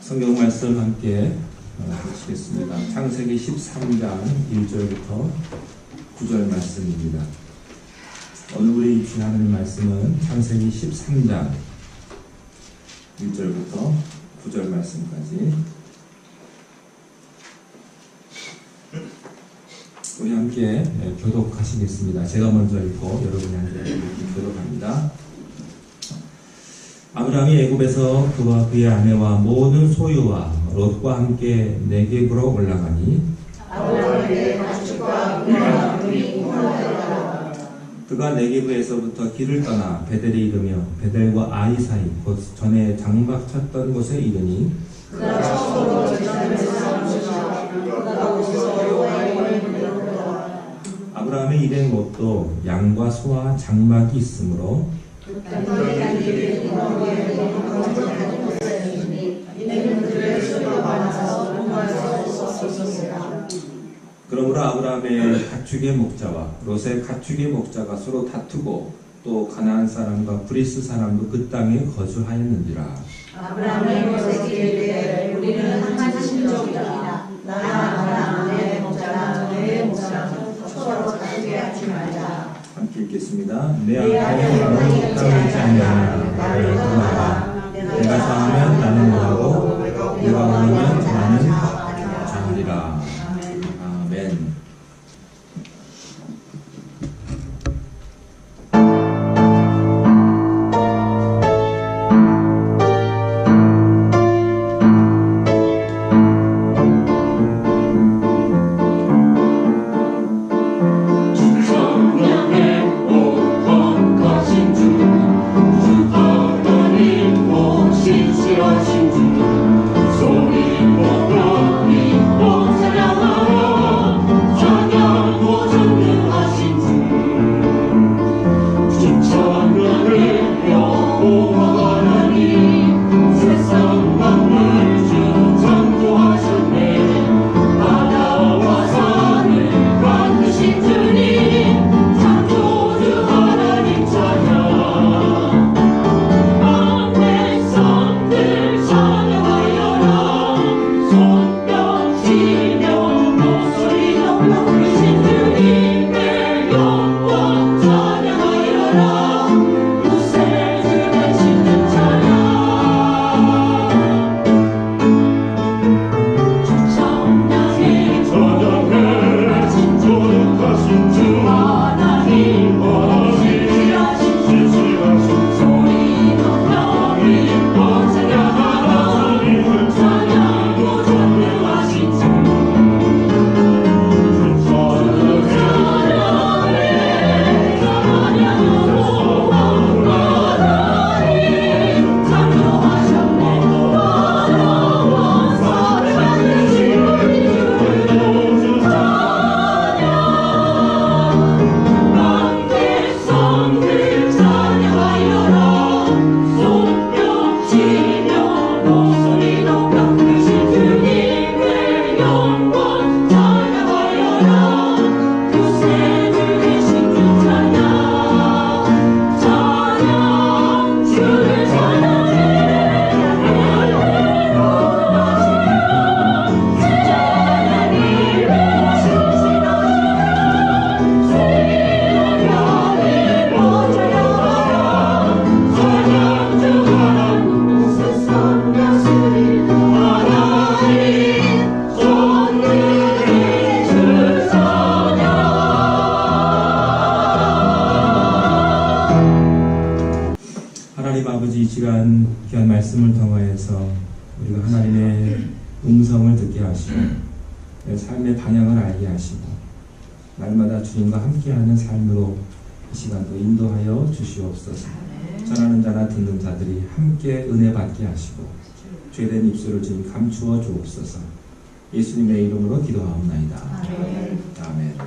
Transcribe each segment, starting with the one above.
성경 말씀 함께 보시겠습니다. 창세기 13장 1절부터 9절 말씀입니다. 오늘 우리 입신 하나님 말씀은 창세기 13장 1절부터 9절 말씀까지 우리 함께 교독하시겠습니다. 제가 먼저 읽고 여러분이 함께 교독합니다. 아브라함이 애굽에서 그와 그의 아내와 모든 소유와 롯과 함께 네겝으로 올라가니 그가 네겝에서부터 길을 떠나 베델에 이르며 베델과 아이 사이 곧 전에 장막 쳤던 곳에 이르니 아브라함의 일행 롯도 양과 소와 장막이 있으므로 그러므로 아브라함의 가축의 목자와 롯의 가축의 목자가 서로 다투고 또 가나안 사람과 브리스 사람도 그 땅에 거주하였는지라. 아브라함이 롯에게 이르되 우리는 한 신족이라. 나나 아브라함의 목자나 너의 목자는 서로 다투게 하지 말자. 함께 읽겠습니다. 내 앞에 나는 따르지 않느냐. 나를 구하라. 내가 상하면 나는 뭐하고 내가 원하면 나는 장하리라. 아멘. 이 시간 귀한 말씀을 통하여서 우리가 하나님의 음성을 듣게 하시고 삶의 방향을 알게 하시고 날마다 주님과 함께하는 삶으로 이 시간도 인도하여 주시옵소서. 전하는 자나 듣는 자들이 함께 은혜 받게 하시고 죄된 입술을 주님 감추어 주옵소서. 예수님의 이름으로 기도하옵나이다. 아멘. 아멘.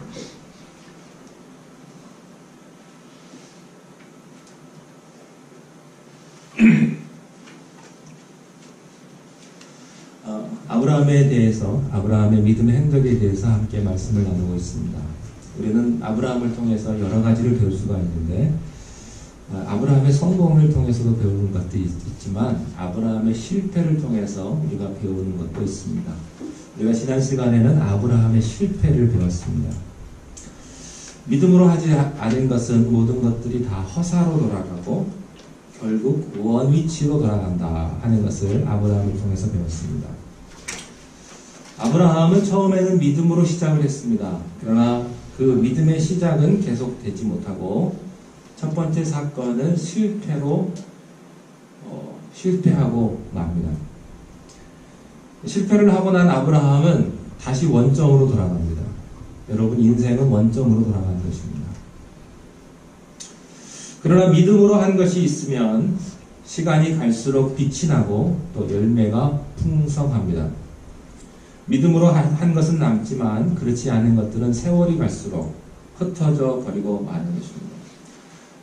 아브라함에 대해서 아브라함의 믿음의 행적에 대해서 함께 말씀을 나누고 있습니다. 우리는 아브라함을 통해서 여러 가지를 배울 수가 있는데 아브라함의 성공을 통해서도 배우는 것도 있지만 아브라함의 실패를 통해서 우리가 배우는 것도 있습니다. 우리가 지난 시간에는 아브라함의 실패를 배웠습니다. 믿음으로 하지 않은 것은 모든 것들이 다 허사로 돌아가고 결국 원위치로 돌아간다 하는 것을 아브라함을 통해서 배웠습니다. 아브라함은 처음에는 믿음으로 시작을 했습니다. 그러나 그 믿음의 시작은 계속되지 못하고 첫 번째 사건은 실패하고 맙니다. 실패를 하고 난 아브라함은 다시 원점으로 돌아갑니다. 여러분, 인생은 원점으로 돌아가는 것입니다. 그러나 믿음으로 한 것이 있으면 시간이 갈수록 빛이 나고 또 열매가 풍성합니다. 믿음으로 한 것은 남지만 그렇지 않은 것들은 세월이 갈수록 흩어져 버리고 마는 것입니다.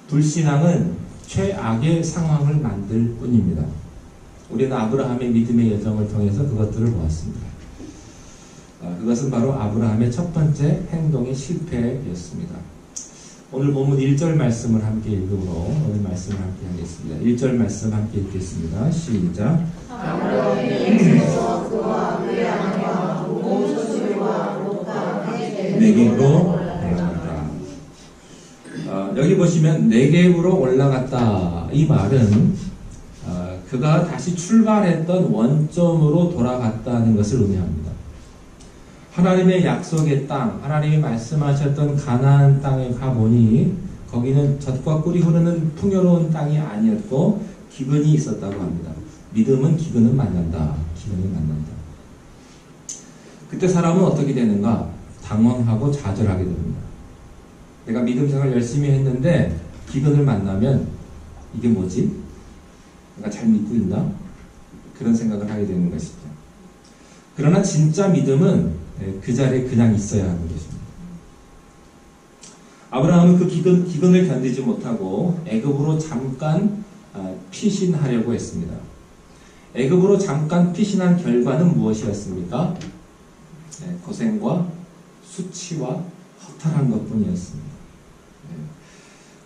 불신앙은 최악의 상황을 만들 뿐입니다. 우리는 아브라함의 믿음의 여정을 통해서 그것들을 보았습니다. 그것은 바로 아브라함의 첫 번째 행동의 실패였습니다. 오늘 본문 1절 말씀을 함께 읽음으로 오늘 말씀을 함께 하겠습니다. 1절 말씀 함께 읽겠습니다. 시작. 아브라함이 에서서 그와 그의 아내와 온 소출과 롯과 네겝으로 올라갔다. 여기 보시면 네겝으로 올라갔다. 이 말은 그가 다시 출발했던 원점으로 돌아갔다는 것을 의미합니다. 하나님의 약속의 땅, 하나님이 말씀하셨던 가나안 땅에 가보니 거기는 젖과 꿀이 흐르는 풍요로운 땅이 아니었고 기근이 있었다고 합니다. 믿음은 기근을 만난다. 기근을 만난다. 그때 사람은 어떻게 되는가? 당황하고 좌절하게 됩니다. 내가 믿음 생활 열심히 했는데 기근을 만나면 이게 뭐지? 내가 잘 믿고 있나? 그런 생각을 하게 되는 것이죠. 그러나 진짜 믿음은 그 자리에 그냥 있어야 하는 것입니다. 아브라함은 그 기근을 견디지 못하고 애굽으로 잠깐 피신하려고 했습니다. 애굽으로 잠깐 피신한 결과는 무엇이었습니까? 고생과 수치와 허탈한 것뿐이었습니다.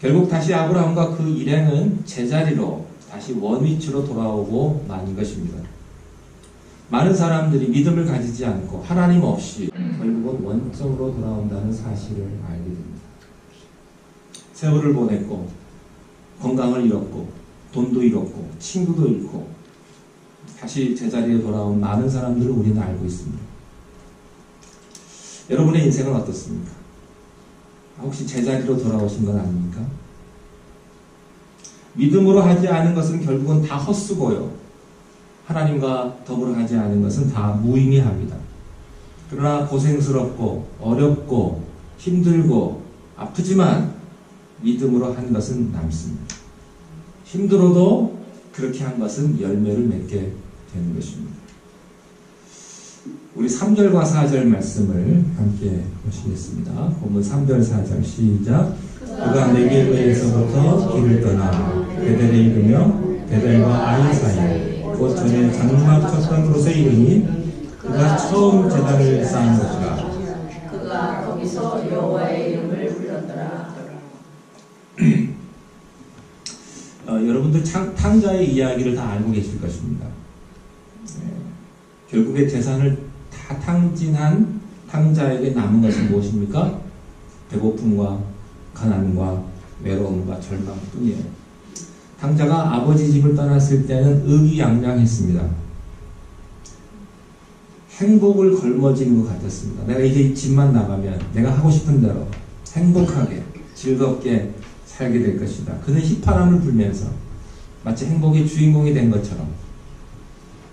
결국 다시 아브라함과 그 일행은 제자리로 다시 원위치로 돌아오고 만 것입니다. 많은 사람들이 믿음을 가지지 않고 하나님 없이 결국은 원점으로 돌아온다는 사실을 알게 됩니다. 세월을 보냈고 건강을 잃었고 돈도 잃었고 친구도 잃고 다시 제자리에 돌아온 많은 사람들을 우리는 알고 있습니다. 여러분의 인생은 어떻습니까? 혹시 제자리로 돌아오신 건 아닙니까? 믿음으로 하지 않은 것은 결국은 다 헛수고요. 하나님과 더불어 하지 않은 것은 다 무의미합니다. 그러나 고생스럽고 어렵고 힘들고 아프지만 믿음으로 한 것은 남습니다. 힘들어도 그렇게 한 것은 열매를 맺게 되는 것입니다. 우리 3절과 4절 말씀을 함께 보시겠습니다. 본문 3절 4절 시작. 그가 네겝에서부터 길을 떠나 베델에 이르며 베델과 아이 사이 곧 전에 장막 쳤던 곳에 이르니 그가 처음 제단을 쌓은 것이라. 그가 거기서 여호와의 이름을 불렀더라. 여러분들 탕자의 이야기를 다 알고 계실 것입니다. 결국에 재산을 다 탕진한 탕자에게 남은 것은 무엇입니까? 배고픔과 가난과 외로움과 절망뿐이에요. 탕자가 아버지 집을 떠났을 때는 의기양양했습니다. 행복을 걸머지는 것 같았습니다. 내가 이제 이 집만 나가면 내가 하고 싶은 대로 행복하게 즐겁게 살게 될 것이다. 그는 휘파람을 불면서 마치 행복의 주인공이 된 것처럼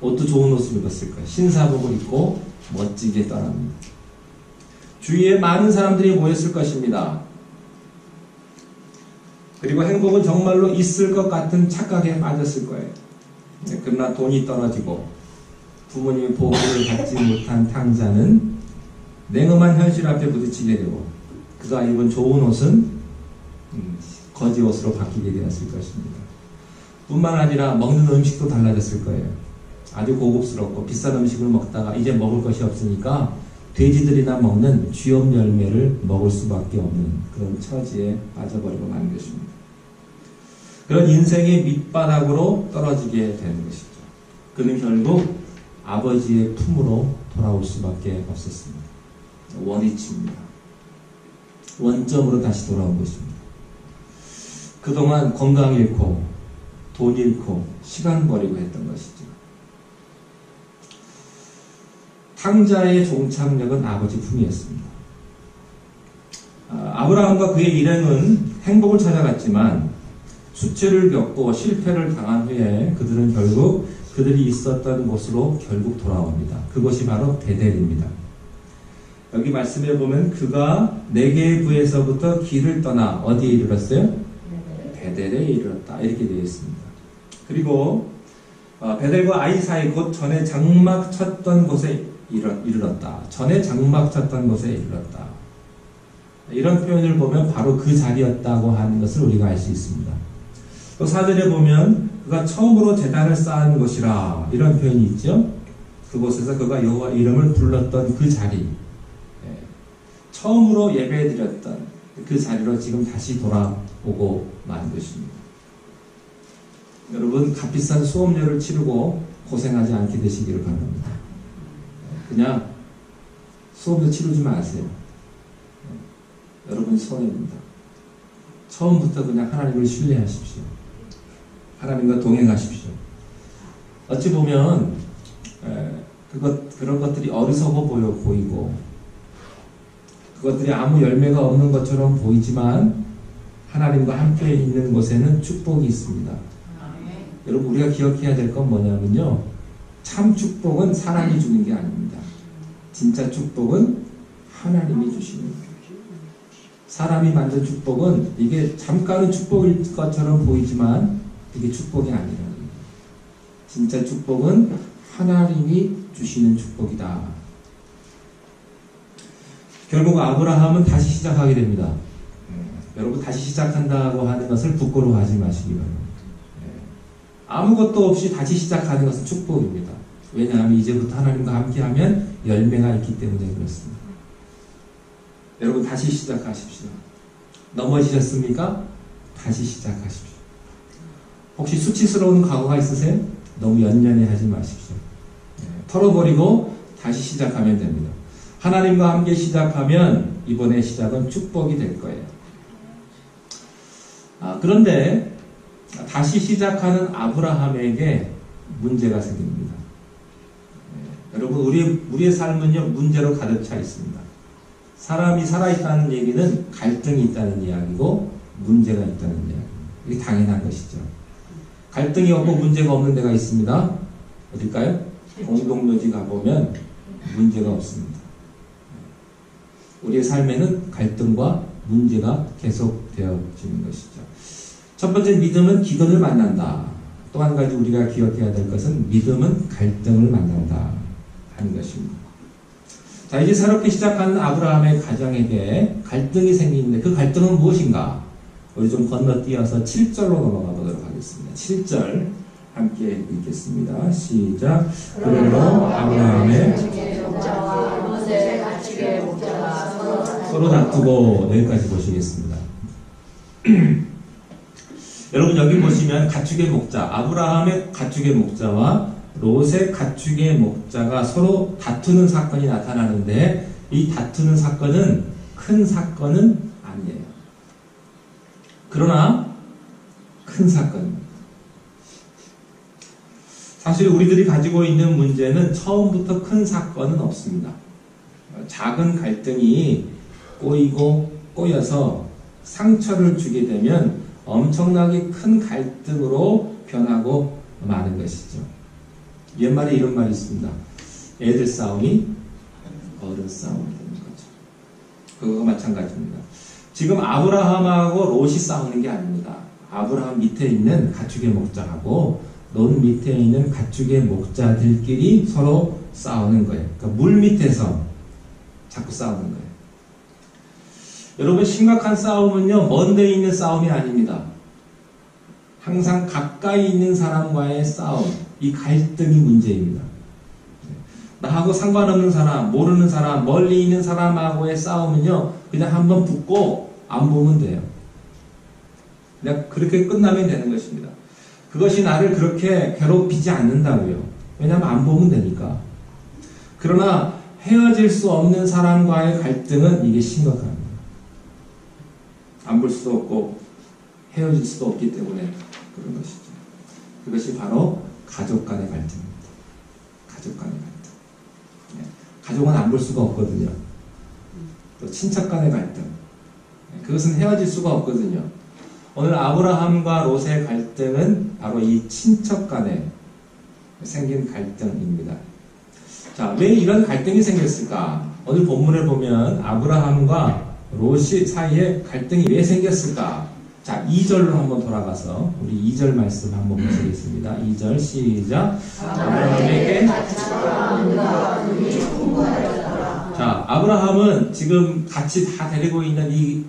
옷도 좋은 옷을 입었을 거예요. 신사복을 입고 멋지게 떠납니다. 주위에 많은 사람들이 모였을 것입니다. 그리고 행복은 정말로 있을 것 같은 착각에 빠졌을 거예요. 그러나 돈이 떨어지고 부모님의 보호를 받지 못한 탕자는 냉엄한 현실 앞에 부딪히게 되고 그가 입은 좋은 옷은 거지 옷으로 바뀌게 되었을 것입니다. 뿐만 아니라 먹는 음식도 달라졌을 거예요. 아주 고급스럽고 비싼 음식을 먹다가 이제 먹을 것이 없으니까 돼지들이나 먹는 쥐염 열매를 먹을 수밖에 없는 그런 처지에 빠져버리고 만 것입니다. 그런 인생의 밑바닥으로 떨어지게 되는 것이죠. 그는 결국 아버지의 품으로 돌아올 수밖에 없었습니다. 원위치입니다. 원점으로 다시 돌아온 것입니다. 그동안 건강 잃고 돈 잃고 시간 버리고 했던 것이죠. 탕자의 종착역은 아버지 품이었습니다. 아브라함과 그의 일행은 행복을 찾아갔지만 수치를 겪고 실패를 당한 후에 그들은 결국 그들이 있었던 곳으로 결국 돌아옵니다. 그것이 바로 베델입니다. 여기 말씀해 보면 그가 네게부에서부터 길을 떠나 어디에 이르렀어요? 베델에 이르렀다. 이렇게 되어 있습니다. 그리고 베델과 아이 사이 곧 전에 장막 쳤던 곳에 이르렀다. 전에 장막 쳤던 곳에 이르렀다. 이런 표현을 보면 바로 그 자리였다고 하는 것을 우리가 알 수 있습니다. 또 4절에 보면 그가 처음으로 제단을 쌓은 곳이라 이런 표현이 있죠. 그곳에서 그가 여호와 이름을 불렀던 그 자리, 처음으로 예배드렸던 그 자리로 지금 다시 돌아오고 만 것입니다. 여러분 값비싼 수업료를 치르고 고생하지 않게 되시기를 바랍니다. 그냥 수업료 치르지 마세요. 여러분 손해입니다. 처음부터 그냥 하나님을 신뢰하십시오. 하나님과 동행하십시오. 어찌 보면 그런 것들이 어리석어 보이고 그것들이 아무 열매가 없는 것처럼 보이지만 하나님과 함께 있는 곳에는 축복이 있습니다. 여러분 우리가 기억해야 될 건 뭐냐면요, 참 축복은 사람이 주는 게 아닙니다. 진짜 축복은 하나님이 주시는 거예요. 사람이 만든 축복은 이게 잠깐의 축복일 것처럼 보이지만 이게 축복이 아니라는 거예요. 진짜 축복은 하나님이 주시는 축복이다. 결국 아브라함은 다시 시작하게 됩니다. 여러분 다시 시작한다고 하는 것을 부끄러워하지 마시기 바랍니다. 아무것도 없이 다시 시작하는 것은 축복입니다. 왜냐하면 이제부터 하나님과 함께하면 열매가 있기 때문에 그렇습니다. 여러분 다시 시작하십시오. 넘어지셨습니까? 다시 시작하십시오. 혹시 수치스러운 과거가 있으세요? 너무 연연해 하지 마십시오. 털어버리고 다시 시작하면 됩니다. 하나님과 함께 시작하면 이번의 시작은 축복이 될 거예요. 그런데 다시 시작하는 아브라함에게 문제가 생깁니다. 여러분 우리의 삶은요 문제로 가득 차 있습니다. 사람이 살아있다는 얘기는 갈등이 있다는 이야기고 문제가 있다는 이야기입니다. 이게 당연한 것이죠. 갈등이 없고 문제가 없는 데가 있습니다. 어딜까요? 공동묘지 가보면 문제가 없습니다. 우리의 삶에는 갈등과 문제가 계속되어지는 것이죠. 첫 번째 믿음은 기근을 만난다. 또 한 가지 우리가 기억해야 될 것은 믿음은 갈등을 만난다 하는 것입니다. 자, 이제 새롭게 시작하는 아브라함의 가정에게 갈등이 생기는데 그 갈등은 무엇인가? 우리 좀 건너뛰어서 7절로 넘어가 보도록 하겠습니다. 7절 함께 읽겠습니다. 시작. 그러므로 아브라함의 서로 다투고 여기까지 보시겠습니다. 여러분 여기 보시면 가축의 목자, 아브라함의 가축의 목자와 롯의 가축의 목자가 서로 다투는 사건이 나타나는데 이 다투는 사건은 큰 사건은 아니에요. 그러나 큰 사건입니다. 사실 우리들이 가지고 있는 문제는 처음부터 큰 사건은 없습니다. 작은 갈등이 꼬여서 상처를 주게 되면 엄청나게 큰 갈등으로 변하고 마는 것이죠. 옛말에 이런 말이 있습니다. 애들 싸움이 어른 싸움이 되는 거죠. 그거가 마찬가지입니다. 지금 아브라함하고 롯이 싸우는 게 아닙니다. 아브라함 밑에 있는 가축의 목자하고 롯 밑에 있는 가축의 목자들끼리 서로 싸우는 거예요. 그러니까 물 밑에서 자꾸 싸우는 거예요. 여러분 심각한 싸움은요 먼 데 있는 싸움이 아닙니다. 항상 가까이 있는 사람과의 싸움, 이 갈등이 문제입니다. 나하고 상관없는 사람, 모르는 사람, 멀리 있는 사람하고의 싸움은요 그냥 한번 붙고 안 보면 돼요. 그냥 그렇게 끝나면 되는 것입니다. 그것이 나를 그렇게 괴롭히지 않는다고요. 왜냐하면 안 보면 되니까. 그러나 헤어질 수 없는 사람과의 갈등은 이게 심각합니다. 안 볼 수도 없고 헤어질 수도 없기 때문에 그런 것이죠. 그것이 바로 가족 간의 갈등입니다. 가족 간의 갈등. 네. 가족은 안 볼 수가 없거든요. 또 친척 간의 갈등. 네. 그것은 헤어질 수가 없거든요. 오늘 아브라함과 롯의 갈등은 바로 이 친척 간에 생긴 갈등입니다. 자, 왜 이런 갈등이 생겼을까? 오늘 본문을 보면 아브라함과 롯이 사이에 갈등이 왜 생겼을까? 자, 2절로 한번 돌아가서 우리 2절 말씀 한번 보시겠습니다. 2절 시작. 아브라함에게 자, 아브라함은 지금 같이 다 데리고 있는 이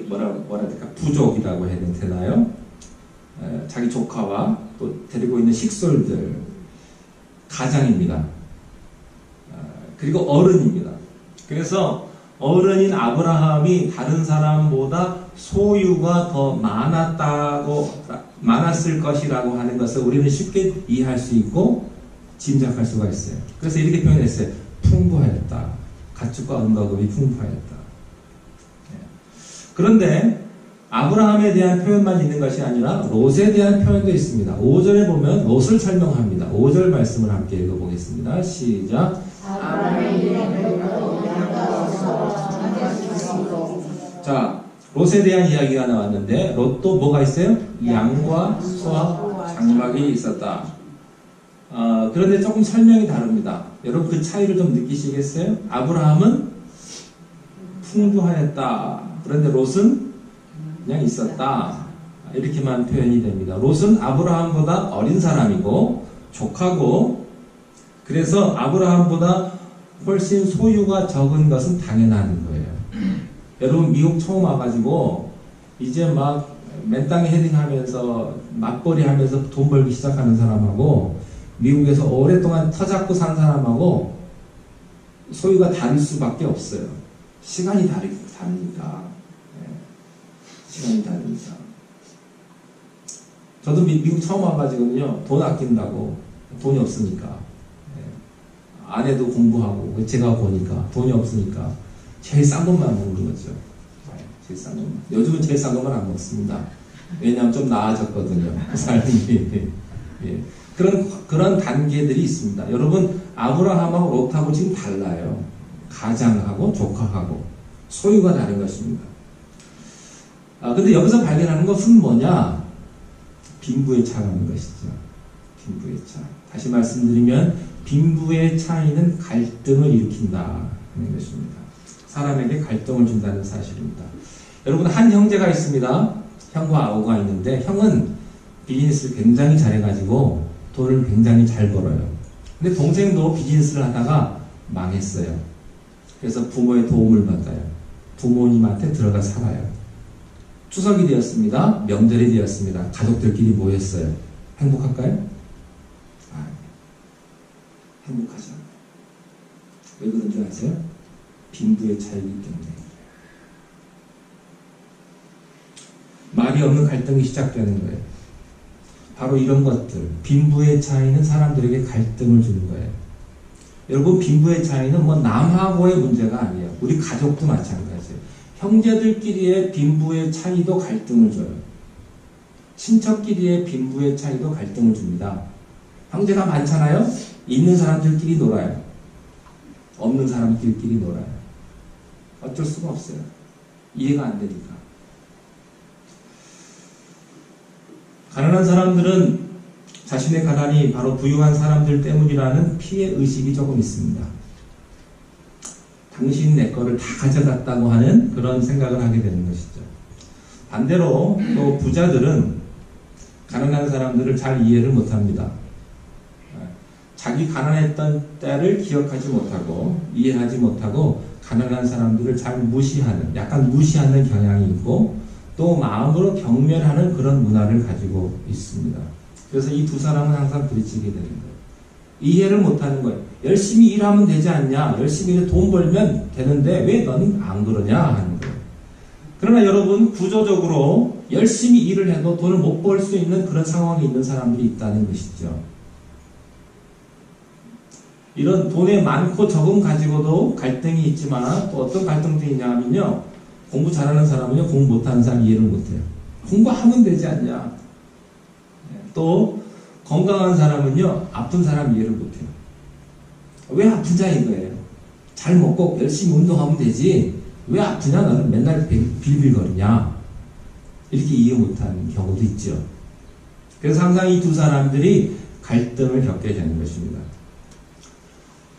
뭐라 될까? 부족이라고 해야 되나요? 자기 조카와 또 데리고 있는 식솔들, 가장입니다. 그리고 어른입니다. 그래서 어른인 아브라함이 다른 사람보다 소유가 더 많았을 것이라고 하는 것을 우리는 쉽게 이해할 수 있고 짐작할 수가 있어요. 그래서 이렇게 표현했어요. 풍부하였다. 가축과 은과 금이 풍부하였다. 그런데 아브라함에 대한 표현만 있는 것이 아니라 롯에 대한 표현도 있습니다. 5절에 보면 롯을 설명합니다. 5절 말씀을 함께 읽어보겠습니다. 시작. 자, 롯에 대한 이야기가 나왔는데 롯도 뭐가 있어요? 양과 소와 장막이 있었다. 그런데 조금 설명이 다릅니다. 여러분 그 차이를 좀 느끼시겠어요? 아브라함은 풍부하였다. 그런데 롯은 그냥 있었다. 이렇게만 표현이 됩니다. 롯은 아브라함보다 어린 사람이고 조카고, 그래서 아브라함보다 훨씬 소유가 적은 것은 당연한 거예요. 여러분 미국 처음 와가지고 이제 막 맨땅에 헤딩하면서 맞벌이 하면서 돈 벌기 시작하는 사람하고 미국에서 오랫동안 터잡고 산 사람하고 소유가 다를 수밖에 없어요. 시간이 다르니까. 시간이 다르니까. 저도 미국 처음 와가지고는요, 돈 아낀다고, 돈이 없으니까. 아내도 공부하고, 제가 보니까, 돈이 없으니까, 제일 싼 것만 먹는 거죠. 제일 싼 것만. 요즘은 제일 싼 것만 안 먹습니다. 왜냐하면 좀 나아졌거든요. 삶이. 예. 그런 단계들이 있습니다. 여러분, 아브라함하고 롯하고 지금 달라요. 가장하고 조카하고. 소유가 다른 것입니다. 근데 여기서 발견하는 것은 뭐냐? 빈부의 차라는 것이죠. 빈부의 차. 다시 말씀드리면 빈부의 차이는 갈등을 일으킨다 하는 것입니다. 사람에게 갈등을 준다는 사실입니다. 여러분, 한 형제가 있습니다. 형과 아우가 있는데 형은 비즈니스를 굉장히 잘해가지고 돈을 굉장히 잘 벌어요. 근데 동생도 비즈니스를 하다가 망했어요. 그래서 부모의 도움을 받아요. 부모님한테 들어가 살아요. 추석이 되었습니다. 명절이 되었습니다. 가족들끼리 모였어요. 행복할까요? 행복하지 않아요. 왜 그런지 아세요? 빈부의 차이기 때문에. 말이 없는 갈등이 시작되는 거예요. 바로 이런 것들, 빈부의 차이는 사람들에게 갈등을 주는 거예요. 여러분, 빈부의 차이는 뭐 남하고의 문제가 아니에요. 우리 가족도 마찬가지예요. 형제들끼리의 빈부의 차이도 갈등을 줘요. 친척끼리의 빈부의 차이도 갈등을 줍니다. 형제가 많잖아요? 있는 사람들끼리 놀아요. 없는 사람들끼리 놀아요. 어쩔 수가 없어요. 이해가 안 되니까. 가난한 사람들은 자신의 가난이 바로 부유한 사람들 때문이라는 피해의식이 조금 있습니다. 당신 내 거를 다 가져갔다고 하는 그런 생각을 하게 되는 것이죠. 반대로 또 부자들은 가난한 사람들을 잘 이해를 못합니다. 자기 가난했던 때를 기억하지 못하고 이해하지 못하고 가난한 사람들을 잘 무시하는, 약간 무시하는 경향이 있고 또 마음으로 경멸하는 그런 문화를 가지고 있습니다. 그래서 이 두 사람은 항상 부딪히게 되는 거예요. 이해를 못하는 거예요. 열심히 일하면 되지 않냐? 열심히 돈 벌면 되는데 왜 너는 안 그러냐? 하는 거예요. 그러나 여러분, 구조적으로 열심히 일을 해도 돈을 못 벌 수 있는 그런 상황에 있는 사람들이 있다는 것이죠. 이런 돈에 많고 적음 가지고도 갈등이 있지만 또 어떤 갈등도 있냐 하면요. 공부 잘하는 사람은요. 공부 못하는 사람 이해를 못해요. 공부하면 되지 않냐. 또 건강한 사람은요. 아픈 사람 이해를 못해요. 왜 아프냐 이거예요. 잘 먹고 열심히 운동하면 되지. 왜 아프냐? 너는 맨날 빌빌거리냐. 이렇게 이해 못하는 경우도 있죠. 그래서 항상 이 두 사람들이 갈등을 겪게 되는 것입니다.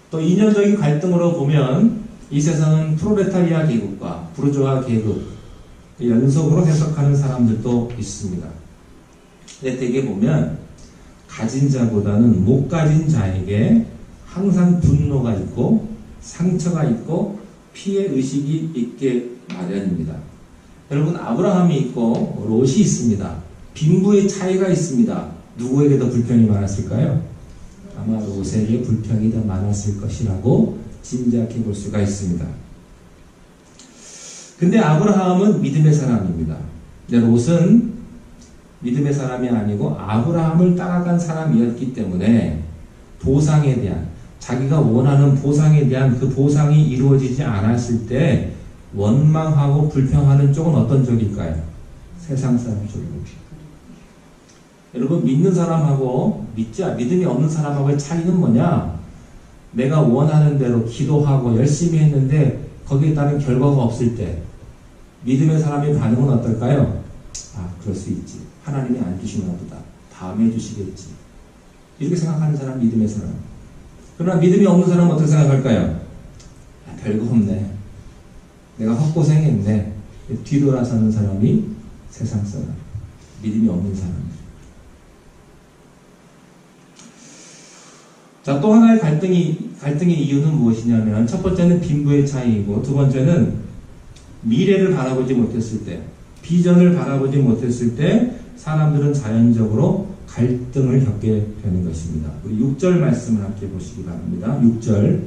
또 이념적인 갈등으로 보면 이 세상은 프롤레타리아 계급과 부르주아 계급 연속으로 해석하는 사람들도 있습니다. 근데 대개 보면 가진 자보다는 못 가진 자에게 항상 분노가 있고 상처가 있고 피해 의식이 있게 마련입니다. 여러분 아브라함이 있고 롯이 있습니다. 빈부의 차이가 있습니다. 누구에게 더 불평이 많았을까요? 아마 롯에게 불평이 더 많았을 것이라고 짐작해 볼 수가 있습니다. 근데 아브라함은 믿음의 사람입니다. 근데 롯은 믿음의 사람이 아니고 아브라함을 따라간 사람이었기 때문에 보상에 대한 자기가 원하는 보상에 대한 그 보상이 이루어지지 않았을 때 원망하고 불평하는 쪽은 어떤 쪽일까요? 세상 사람 쪽입니다. 여러분 믿는 사람하고 믿음이 없는 사람하고의 차이는 뭐냐? 내가 원하는 대로 기도하고 열심히 했는데 거기에 따른 결과가 없을 때 믿음의 사람의 반응은 어떨까요? 아 그럴 수 있지. 하나님이 안 주시나 보다. 다음에 해주시겠지. 이렇게 생각하는 사람 믿음의 사람. 그러나 믿음이 없는 사람은 어떻게 생각할까요? 아, 별거 없네. 내가 헛고생했네. 뒤돌아서는 사람이 세상 사람. 믿음이 없는 사람들. 자, 또 하나의 갈등의 이유는 무엇이냐면, 첫 번째는 빈부의 차이이고, 두 번째는 미래를 바라보지 못했을 때, 비전을 바라보지 못했을 때, 사람들은 자연적으로 갈등을 겪게 되는 것입니다. 우리 6절 말씀을 함께 보시기 바랍니다. 6절,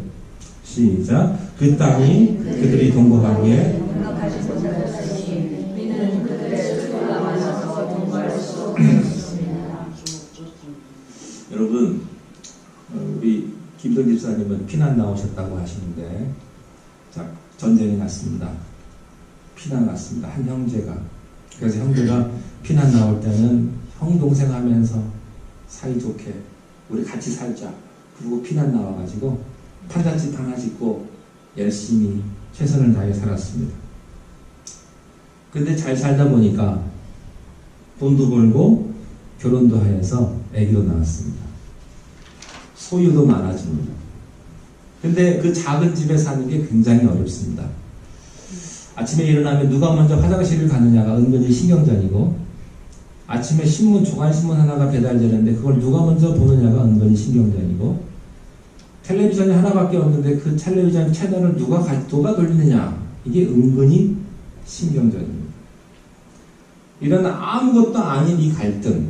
시작. 그 땅이 그들이 동거하기에 여러분, 우리 김동 집사님은 피난 나오셨다고 하시는데, 자, 전쟁이 났습니다. 피난 났습니다. 한 형제가. 그래서 형제가 피난 나올 때는 형 동생 하면서 사이좋게 우리 같이 살자. 그리고 피난 나와가지고 판잣집 하나 짓고 열심히 최선을 다해 살았습니다. 근데 잘 살다 보니까 돈도 벌고 결혼도 하여서 아기도 낳았습니다. 소유도 많아집니다. 근데 그 작은 집에 사는 게 굉장히 어렵습니다. 아침에 일어나면 누가 먼저 화장실을 가느냐가 은근히 신경전이고, 아침에 조간신문 하나가 배달되는데 그걸 누가 먼저 보느냐가 은근히 신경전이고, 텔레비전이 하나밖에 없는데 그 텔레비전 채널을 누가 돌리느냐, 이게 은근히 신경전입니다. 이런 아무것도 아닌 이 갈등,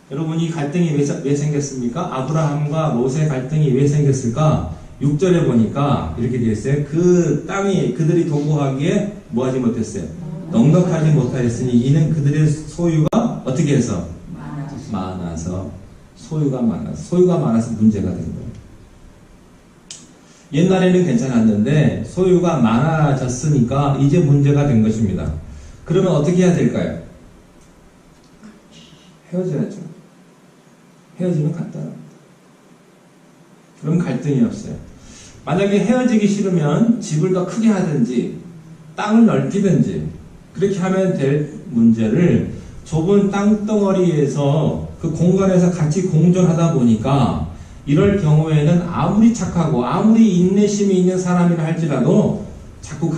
여러분 이 갈등이 왜 생겼습니까? 아브라함과 롯의 갈등이 왜 생겼을까? 6절에 보니까 이렇게 되어 있어요. 그 땅이 그들이 동거하기에 뭐하지 못했어요? 넉넉하지 못하였으니 이는 그들의 소유가 어떻게 해서? 많아서. 소유가 많아서 문제가 된 거예요. 옛날에는 괜찮았는데 소유가 많아졌으니까 이제 문제가 된 것입니다. 그러면 어떻게 해야 될까요? 헤어져야죠. 헤어지면 간단합니다. 그럼 갈등이 없어요. 만약에 헤어지기 싫으면 집을 더 크게 하든지 땅을 넓히든지 그렇게 하면 될 문제를 좁은 땅덩어리에서 그 공간에서 같이 공존하다 보니까 이럴 경우에는 아무리 착하고 아무리 인내심이 있는 사람이라 할지라도 자꾸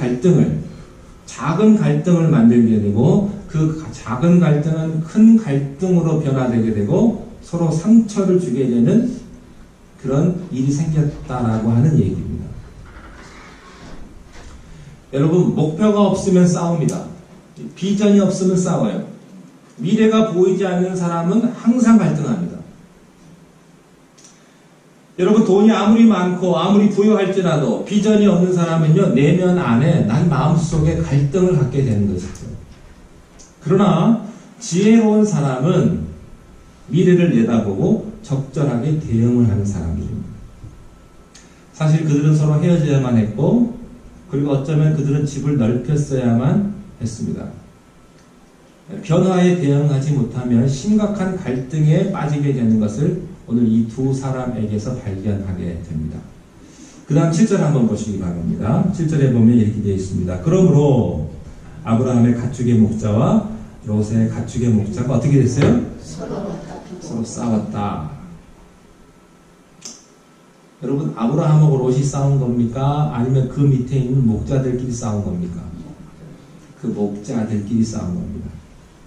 작은 갈등을 만들게 되고 그 작은 갈등은 큰 갈등으로 변화되게 되고 서로 상처를 주게 되는 그런 일이 생겼다라고 하는 얘기입니다. 여러분, 목표가 없으면 싸웁니다. 비전이 없으면 싸워요. 미래가 보이지 않는 사람은 항상 갈등합니다. 여러분, 돈이 아무리 많고 아무리 부유할지라도 비전이 없는 사람은요, 내면 안에 난 마음속에 갈등을 갖게 되는 것이죠. 그러나 지혜로운 사람은 미래를 내다보고 적절하게 대응을 하는 사람들입니다. 사실 그들은 서로 헤어져야만 했고, 그리고 어쩌면 그들은 집을 넓혔어야만 했습니다. 변화에 대응하지 못하면 심각한 갈등에 빠지게 되는 것을 오늘 이 두 사람에게서 발견하게 됩니다. 그 다음 7절 한번 보시기 바랍니다. 7절에 보면 이렇게 되어 있습니다. 그러므로 아브라함의 가축의 목자와 롯의 가축의 목자가 어떻게 됐어요? 서로 싸웠다. 여러분, 아브라함하고 롯이 싸운 겁니까? 아니면 그 밑에 있는 목자들끼리 싸운 겁니까? 그 목자들끼리 싸운 겁니다.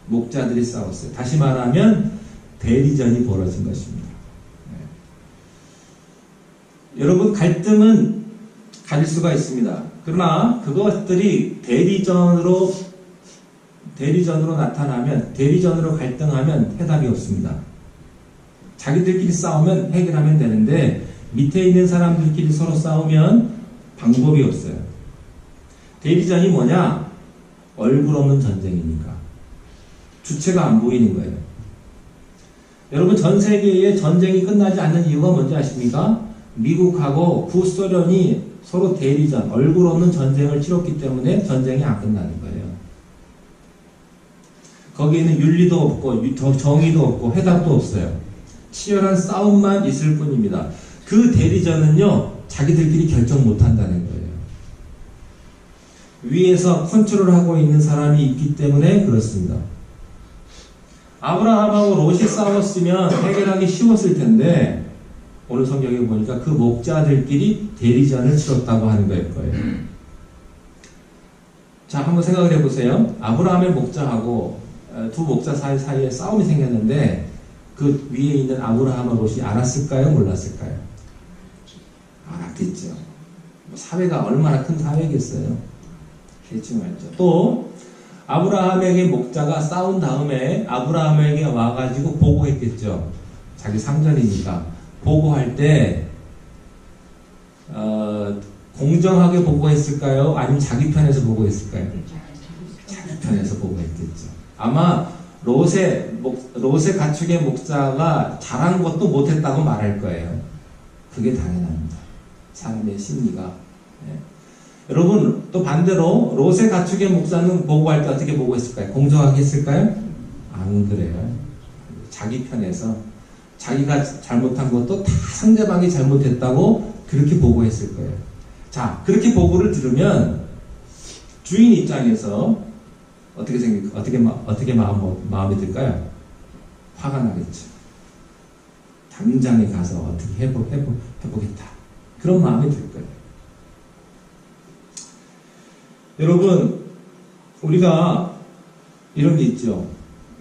목자들이 싸웠어요. 다시 말하면 대리전이 벌어진 것입니다. 네. 여러분, 갈등은 가질 수가 있습니다. 그러나 그것들이 대리전으로 나타나면, 대리전으로 갈등하면 해답이 없습니다. 자기들끼리 싸우면 해결하면 되는데 밑에 있는 사람들끼리 서로 싸우면 방법이 없어요. 대리전이 뭐냐? 얼굴 없는 전쟁이니까. 주체가 안 보이는 거예요. 여러분, 전 세계에 전쟁이 끝나지 않는 이유가 뭔지 아십니까? 미국하고 구소련이 서로 대리전, 얼굴 없는 전쟁을 치렀기 때문에 전쟁이 안 끝나는 거예요. 거기에는 윤리도 없고 정의도 없고 해답도 없어요. 치열한 싸움만 있을 뿐입니다. 그 대리전은요, 자기들끼리 결정 못한다는 거예요. 위에서 컨트롤하고 있는 사람이 있기 때문에 그렇습니다. 아브라함하고 롯이 싸웠으면 해결하기 쉬웠을 텐데 오늘 성경에 보니까 그 목자들끼리 대리전을 치렀다고 하는 거예요. 자, 한번 생각을 해보세요. 아브라함의 목자하고 두 목자 사이에 싸움이 생겼는데 그 위에 있는 아브라함과 롯이 알았을까요? 몰랐을까요? 알았겠죠. 사회가 얼마나 큰 사회겠어요. 대충 알죠. 또 아브라함에게 목자가 싸운 다음에 아브라함에게 와가지고 보고했겠죠. 자기 상전이니까. 보고할 때 공정하게 보고했을까요? 아니면 자기 편에서 보고했을까요? 자기 편에서 보고했겠죠. 아마 롯의 가축의 목자가 잘한 것도 못했다고 말할 거예요. 그게 당연합니다. 사람의 심리가. 네. 여러분, 또 반대로 롯의 가축의 목자는 보고할 때 어떻게 보고했을까요? 공정하게 했을까요? 안 그래요. 자기 편에서 자기가 잘못한 것도 다 상대방이 잘못했다고 그렇게 보고했을 거예요. 자, 그렇게 보고를 들으면 주인 입장에서 어떻게 마음이 들까요? 화가 나겠죠. 당장에 가서 어떻게 해보겠다. 그런 마음이 들 거예요. 여러분, 우리가 이런 게 있죠.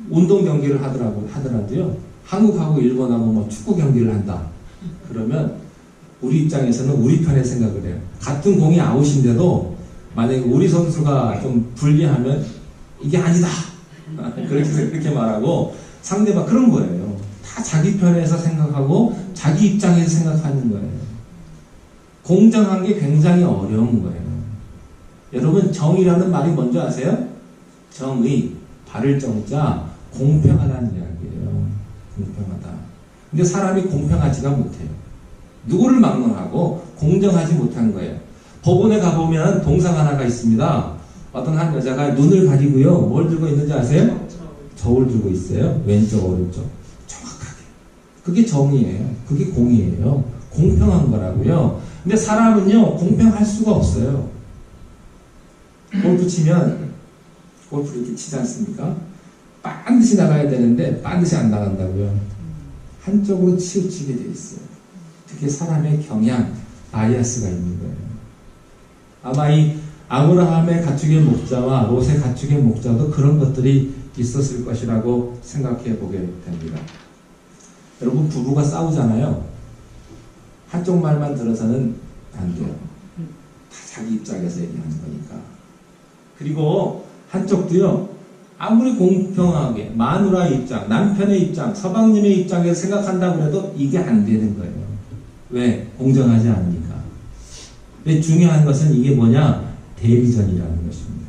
운동 경기를 하더라도요. 한국하고 일본하고 뭐 축구 경기를 한다. 그러면 우리 입장에서는 우리 편에 생각을 해요. 같은 공이 아웃인데도 만약에 우리 선수가 좀 불리하면 이게 아니다. 그렇게 말하고 상대방 그런 거예요. 다 자기 편에서 생각하고 자기 입장에서 생각하는 거예요. 공정한 게 굉장히 어려운 거예요. 여러분, 정의라는 말이 뭔지 아세요? 정의, 바를 정자, 공평하다는 이야기예요. 공평하다. 근데 사람이 공평하지가 못해요. 누구를 막론하고 공정하지 못한 거예요. 법원에 가보면 동상 하나가 있습니다. 어떤 한 여자가 눈을 가리고요. 뭘 들고 있는지 아세요? 저울 들고 있어요. 왼쪽, 오른쪽. 정확하게. 그게 정의예요. 그게 공의예요. 공평한 거라고요. 근데 사람은요, 공평할 수가 없어요. 골프 치면, 골프를 이렇게 치지 않습니까? 반드시 나가야 되는데, 반드시 안 나간다고요. 한쪽으로 치우치게 돼 있어요. 특히 사람의 경향, 바이아스가 있는 거예요. 아마 이 아브라함의 가축의 목자와 롯의 가축의 목자도 그런 것들이 있었을 것이라고 생각해 보게 됩니다. 여러분, 부부가 싸우잖아요. 한쪽 말만 들어서는 안 돼요. 다 자기 입장에서 얘기하는 거니까. 그리고 한쪽도요, 아무리 공평하게 마누라의 입장, 남편의 입장, 서방님의 입장에서 생각한다고 해도 이게 안 되는 거예요. 왜? 공정하지 않으니까. 근데 중요한 것은 이게 뭐냐? 대리전이라는 것입니다.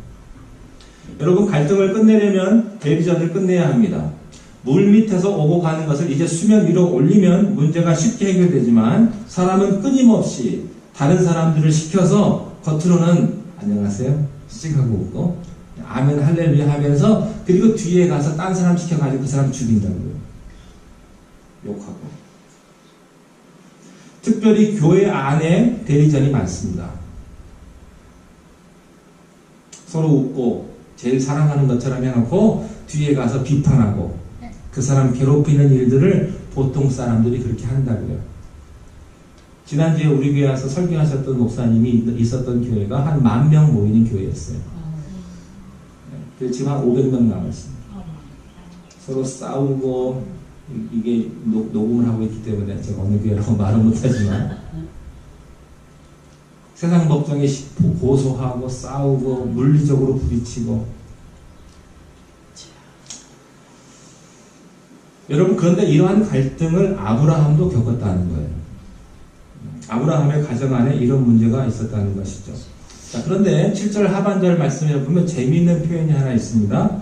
여러분, 갈등을 끝내려면 대리전을 끝내야 합니다. 물 밑에서 오고 가는 것을 이제 수면 위로 올리면 문제가 쉽게 해결되지만 사람은 끊임없이 다른 사람들을 시켜서 겉으로는 안녕하세요 씩하고 웃고 아멘 할렐루야 하면서 그리고 뒤에 가서 딴 사람 시켜가지고 그 사람 죽인다고요. 욕하고. 특별히 교회 안에 대리전이 많습니다. 서로 웃고 제일 사랑하는 것처럼 해놓고 뒤에 가서 비판하고 그 사람 괴롭히는 일들을 보통 사람들이 그렇게 한다고요. 지난주에 우리 교회 와서 설교하셨던 목사님이 있었던 교회가 한 10,000명 모이는 교회였어요. 그래서 지금 한 500명 남았습니다. 서로 싸우고 이게 녹음을 하고 있기 때문에 제가 어느 교회라고 말은 못하지만 세상 법정에 고소하고 싸우고 물리적으로 부딪히고 여러분 그런데 이러한 갈등을 아브라함도 겪었다는 거예요. 아브라함의 가정 안에 이런 문제가 있었다는 것이죠. 자, 그런데 7절 하반절 말씀에 보면 재미있는 표현이 하나 있습니다.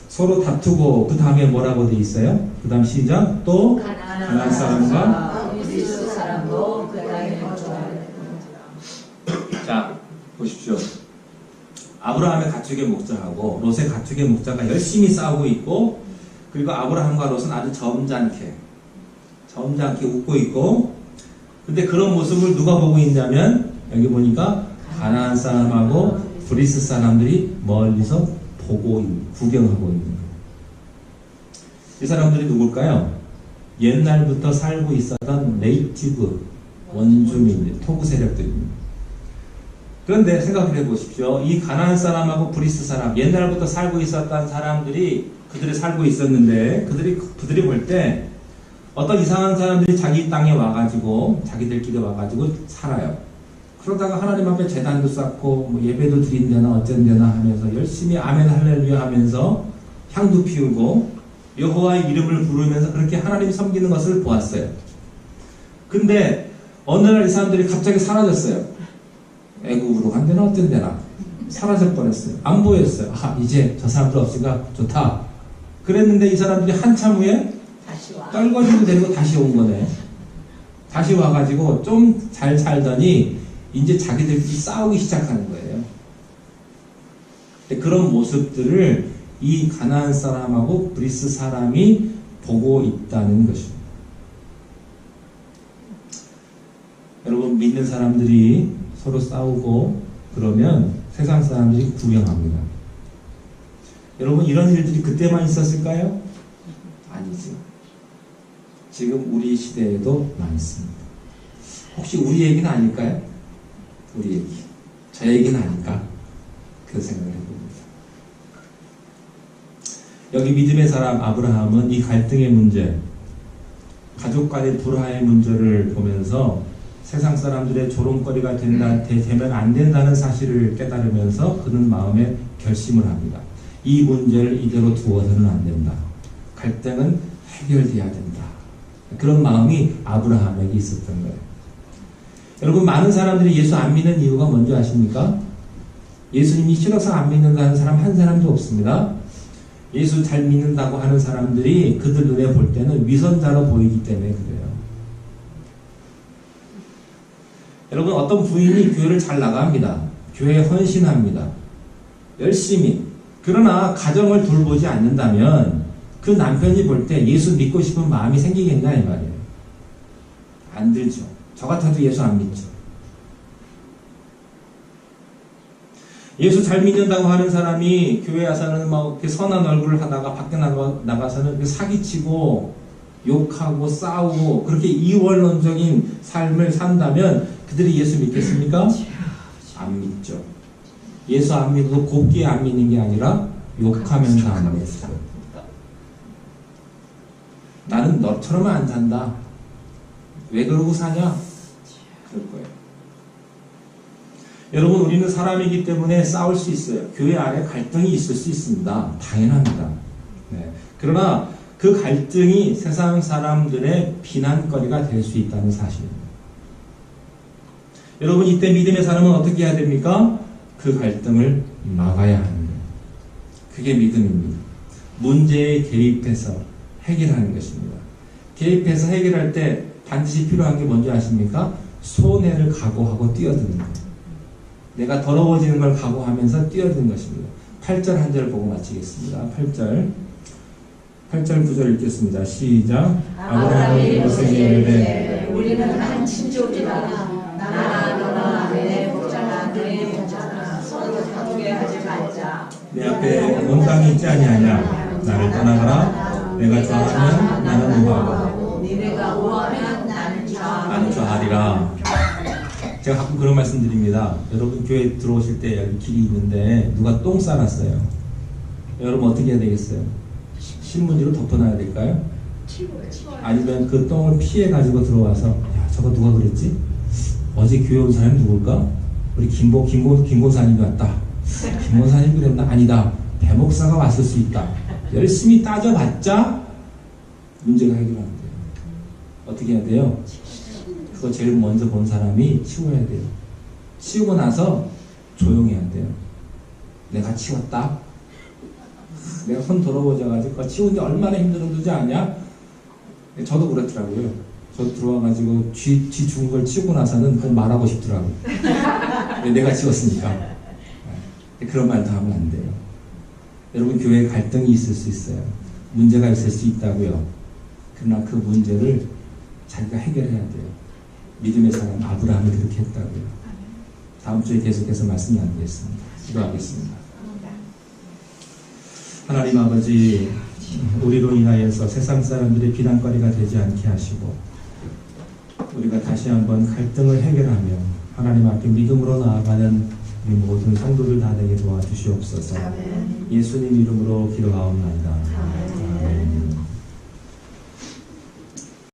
서로 다투고 그 다음에 뭐라고 돼 있어요? 그 다음 시작. 또 가나안 사람과 그리스 사람도 그 땅에 거주하였다. 자, 보십시오. 아브라함의 가축의 목자하고 롯의 가축의 목자가 열심히 싸우고 있고 그리고 아브라함과 롯은 아주 점잖게 웃고 있고 근데 그런 모습을 누가 보고 있냐면 여기 보니까 가나안 사람하고 브리스 사람들이 멀리서 구경하고 있는 거예요. 이 사람들이 누굴까요? 옛날부터 살고 있었던 네이티브 원주민, 토구 세력들입니다. 그런데 생각을 해보십시오. 이 가나안 사람하고 브리스 사람, 옛날부터 살고 있었던 사람들이 그들이 살고 있었는데 그들이 볼 때 어떤 이상한 사람들이 자기 땅에 와가지고 자기들끼리 와가지고 살아요. 그러다가 하나님 앞에 제단도 쌓고 뭐 예배도 드린다나 어쩐다나 하면서 열심히 아멘 할렐루야 하면서 향도 피우고 여호와의 이름을 부르면서 그렇게 하나님 섬기는 것을 보았어요. 근데 어느 날 이 사람들이 갑자기 사라졌어요. 애국으로 간 데나 어쩐 데나 사라져 버렸어요. 안 보였어요. 아, 이제 저 사람들 없으니까 좋다. 그랬는데 이 사람들이 한참 후에 떨거지고 데리고 다시 온 거네. 다시 와가지고 좀 잘 살더니 이제 자기들끼리 싸우기 시작하는 거예요. 그런 모습들을 이 가나안 사람하고 브리스 사람이 보고 있다는 것입니다. 여러분 믿는 사람들이 서로 싸우고 그러면 세상 사람들이 구경합니다. 여러분 이런 일들이 그때만 있었을까요? 아니죠. 지금 우리 시대에도 많습니다. 혹시 우리 얘기는 아닐까요? 우리 얘기. 저 얘기는 아닐까? 그 생각을 해봅니다. 여기 믿음의 사람 아브라함은 이 갈등의 문제, 가족 간의 불화의 문제를 보면서 세상 사람들의 조롱거리가 되면 안 된다는 사실을 깨달으면서 그는 마음에 결심을 합니다. 이 문제를 이대로 두어서는 안 된다. 갈등은 해결돼야 된다. 그런 마음이 아브라함에게 있었던 거예요. 여러분 많은 사람들이 예수 안 믿는 이유가 뭔지 아십니까? 예수님이 싫어서 안 믿는다는 사람 한 사람도 없습니다. 예수 잘 믿는다고 하는 사람들이 그들 눈에 볼 때는 위선자로 보이기 때문에 그래요. 여러분 어떤 부인이 교회를 잘 나갑니다. 교회에 헌신합니다. 열심히. 그러나 가정을 돌보지 않는다면 그 남편이 볼 때 예수 믿고 싶은 마음이 생기겠냐 이 말이에요. 안 들죠. 저 같아도 예수 안 믿죠. 예수 잘 믿는다고 하는 사람이 교회 와서는 막 이렇게 선한 얼굴을 하다가 밖에 나가서는 사기치고 욕하고 싸우고 그렇게 이원론적인 삶을 산다면 그들이 예수 믿겠습니까? 안 믿죠. 예수 안 믿어도 곱게 안 믿는 게 아니라 욕하면서 안 믿어요. 나는 너처럼 안 산다. 왜 그러고 사냐? 그럴 거예요. 여러분 우리는 사람이기 때문에 싸울 수 있어요. 교회 안에 갈등이 있을 수 있습니다. 당연합니다. 네. 그러나 그 갈등이 세상 사람들의 비난거리가 될 수 있다는 사실입니다. 여러분 이때 믿음의 사람은 어떻게 해야 됩니까? 그 갈등을 막아야 하는 거예요. 그게 믿음입니다. 문제에 개입해서 해결하는 것입니다. 개입해서 해결할 때 반드시 필요한 게 뭔지 아십니까? 손해를 각오하고 뛰어드는 거예요. 내가 더러워지는 걸 각오하면서 뛰어드는 것입니다. 8절 한 절 보고 마치겠습니다. 8절 9절 읽겠습니다. 시작. 아브라함이 모세에게 이르되 우리는 한 친족이라 나나 너나 내 목자나 그의 목자나 서로 다투게 하지 말자. 내 앞에 온 땅이 있지 아니하냐. 나를 떠나가라. 내가 좌하면 나는 우하고 니네가 우하면 나는 나는 좌하리라. 제가 가끔 그런 말씀 드립니다. 여러분 교회 들어오실 때 여기 길이 있는데 누가 똥 싸놨어요. 여러분 어떻게 해야 되겠어요? 신문지로 덮어놔야 될까요? 아니면 그 똥을 피해가지고 들어와서 야 저거 누가 그랬지? 어제 교회 온 사람이 누굴까? 우리 김고사님이 왔다. 김고사님이 그랬나? 아니다. 배목사가 왔을 수 있다. 열심히 따져봤자 문제가 해결 안 돼요. 어떻게 해야 돼요? 그거 제일 먼저 본 사람이 치워야 돼요. 치우고 나서 조용해야 돼요. 내가 치웠다. 내가 손 더러워져가지고 그거 치우는데 얼마나 힘들었는지 아냐? 저도 그렇더라고요. 저 들어와가지고 쥐 죽은 걸 치우고 나서는 그건 말하고 싶더라고요. 내가 치웠으니까. 그런 말도 하면 안 돼요. 여러분 교회에 갈등이 있을 수 있어요. 문제가 있을 수 있다고요. 그러나 그 문제를 자기가 해결해야 돼요. 믿음의 사람 아브라함이 그렇게 했다고요. 다음 주에 계속해서 말씀 나누겠습니다. 기도하겠습니다. 하나님 아버지, 우리로 인하여서 세상 사람들의 비난거리가 되지 않게 하시고 우리가 다시 한번 갈등을 해결하며 하나님 앞에 믿음으로 나아가는 우리 모든 성도들 다 되게 도와주시옵소서. 예수님 이름으로 기도하옵나이다.